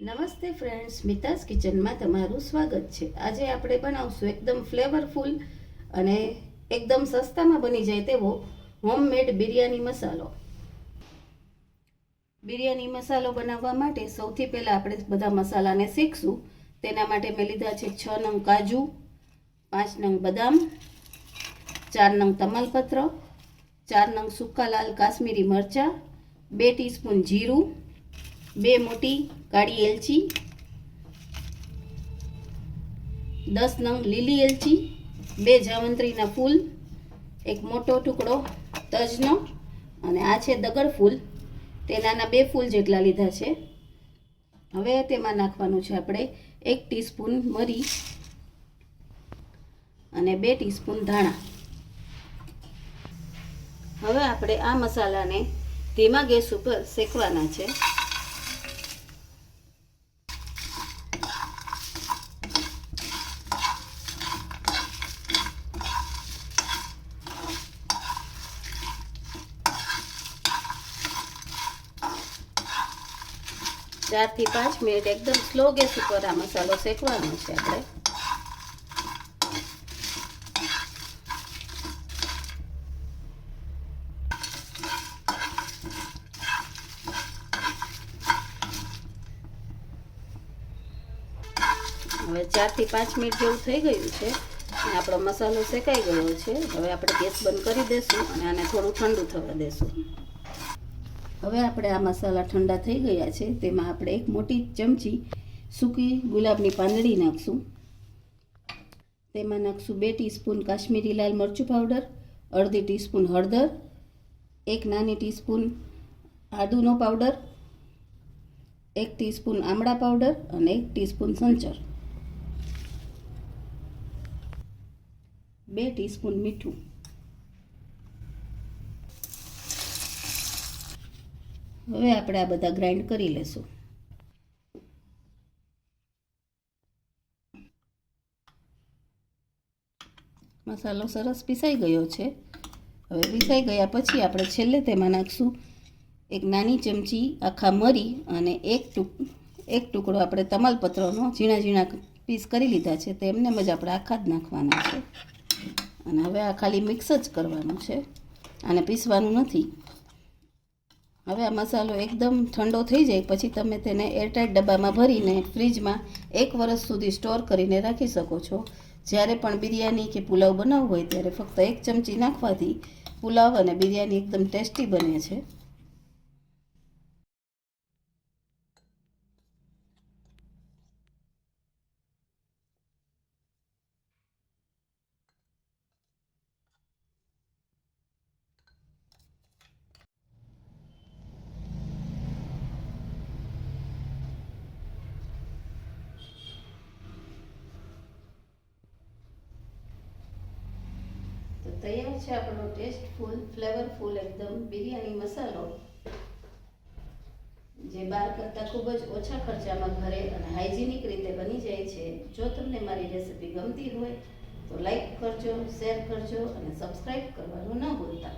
નમસ્તે ફ્રેન્ડ્સ, મિતાસ કિચનમાં તમારું સ્વાગત છે। આજે આપણે બનાવશું એકદમ ફ્લેવરફુલ અને એકદમ સસ્તામાં બની જાય તેવો હોમમેડ બિરયાની મસાલો। બિરયાની મસાલો બનાવવા માટે સૌથી પહેલાં આપણે બધા મસાલાને શીખશું। તેના માટે મેં લીધા છે 6 નંગ કાજુ, 5 નંગ બદામ, 4 નંગ તમાલપત્ર, 4 નંગ સૂકા લાલ કાશ્મીરી મરચાં, 2 ટીસ્પૂન જીરું, 2 મોટી કાળી એલચી, 10 નંગ લીલી એલચી, 2 જાવંત્રીના ફૂલ, એક મોટો ટુકડો તજનો અને આ છે દગડ ફૂલ, તેનાના 2 ફૂલ જેટલા લીધા છે। હવે તેમાં નાખવાનું છે આપણે 1 ટીસ્પૂન મરી અને 2 ટીસ્પૂન ધાણા। હવે આપણે આ મસાલાને ધીમા ગેસ ઉપર શેકવાના છે। 4 થી 5 મિનિટ એકદમ સ્લો ગેસ ઉપર આ મસાલો શેકવાનો છે આપણે। હવે 4 થી 5 મિનિટ જેવું થઈ ગયું છે અને આપણો મસાલો શેકાઈ ગયો છે। હવે આપણે ગેસ બંધ કરી દઈશું અને આને થોડું ઠંડુ થવા દઈશું। હવે આપણે આ મસાલા ઠંડા થઈ ગયા છે, તેમાં આપણે 1 મોટી ચમચી સૂકી ગુલાબની પાંદડી નાખશું। તેમાં નાખશું 2 ટીસ્પૂન કાશ્મીરી લાલ મરચું પાવડર, અડધી ટીસ્પૂન હળદર, 1 નાની ટીસ્પૂન આદુનો પાવડર, 1 ટીસ્પૂન આમળા પાવડર અને 1 ટીસ્પૂન સંચર, 2 ટીસ્પૂન મીઠું। હવે આપણે આ બધા ગ્રાઇન્ડ કરી લેશું। મસાલો સરસ પીસાઈ ગયો છે। હવે પીસાઈ ગયા પછી આપણે છેલ્લે તેમાં નાખશું 1 નાની ચમચી આખા મરી અને એક ટુકડો આપણે તમાલપત્રનો ઝીણા ઝીણા પીસ કરી લીધા છે, તેમને જ આપણે આખા જ નાખવાના છે અને હવે આ ખાલી મિક્સ જ કરવાનું છે, આને પીસવાનું નથી। હવે આ મસાલો એકદમ ઠંડો થઈ જાય પછી તમે તેને એરટાઇટ ડબ્બામાં ભરીને ફ્રીજમાં 1 વર્ષ સુધી સ્ટોર કરીને રાખી શકો છો। જ્યારે પણ બિરયાની કે પુલાવ બનાવવું હોય ત્યારે ફક્ત 1 ચમચી નાખવાથી પુલાવ અને બિરયાની એકદમ ટેસ્ટી બને છે। તો તૈયાર છે આપણો ટેસ્ટફુલ ફ્લેવરફુલ એકદમ બિરયાની મસાલો, જે બહાર કરતાં ખૂબ જ ઓછા ખર્ચામાં ઘરે અને હાઇજેનિક રીતે બની જાય છે। જો તમને મારી રેસિપી ગમતી હોય તો લાઈક કરજો, શેર કરજો અને સબસ્ક્રાઈબ કરવાનું ન ભૂલતા।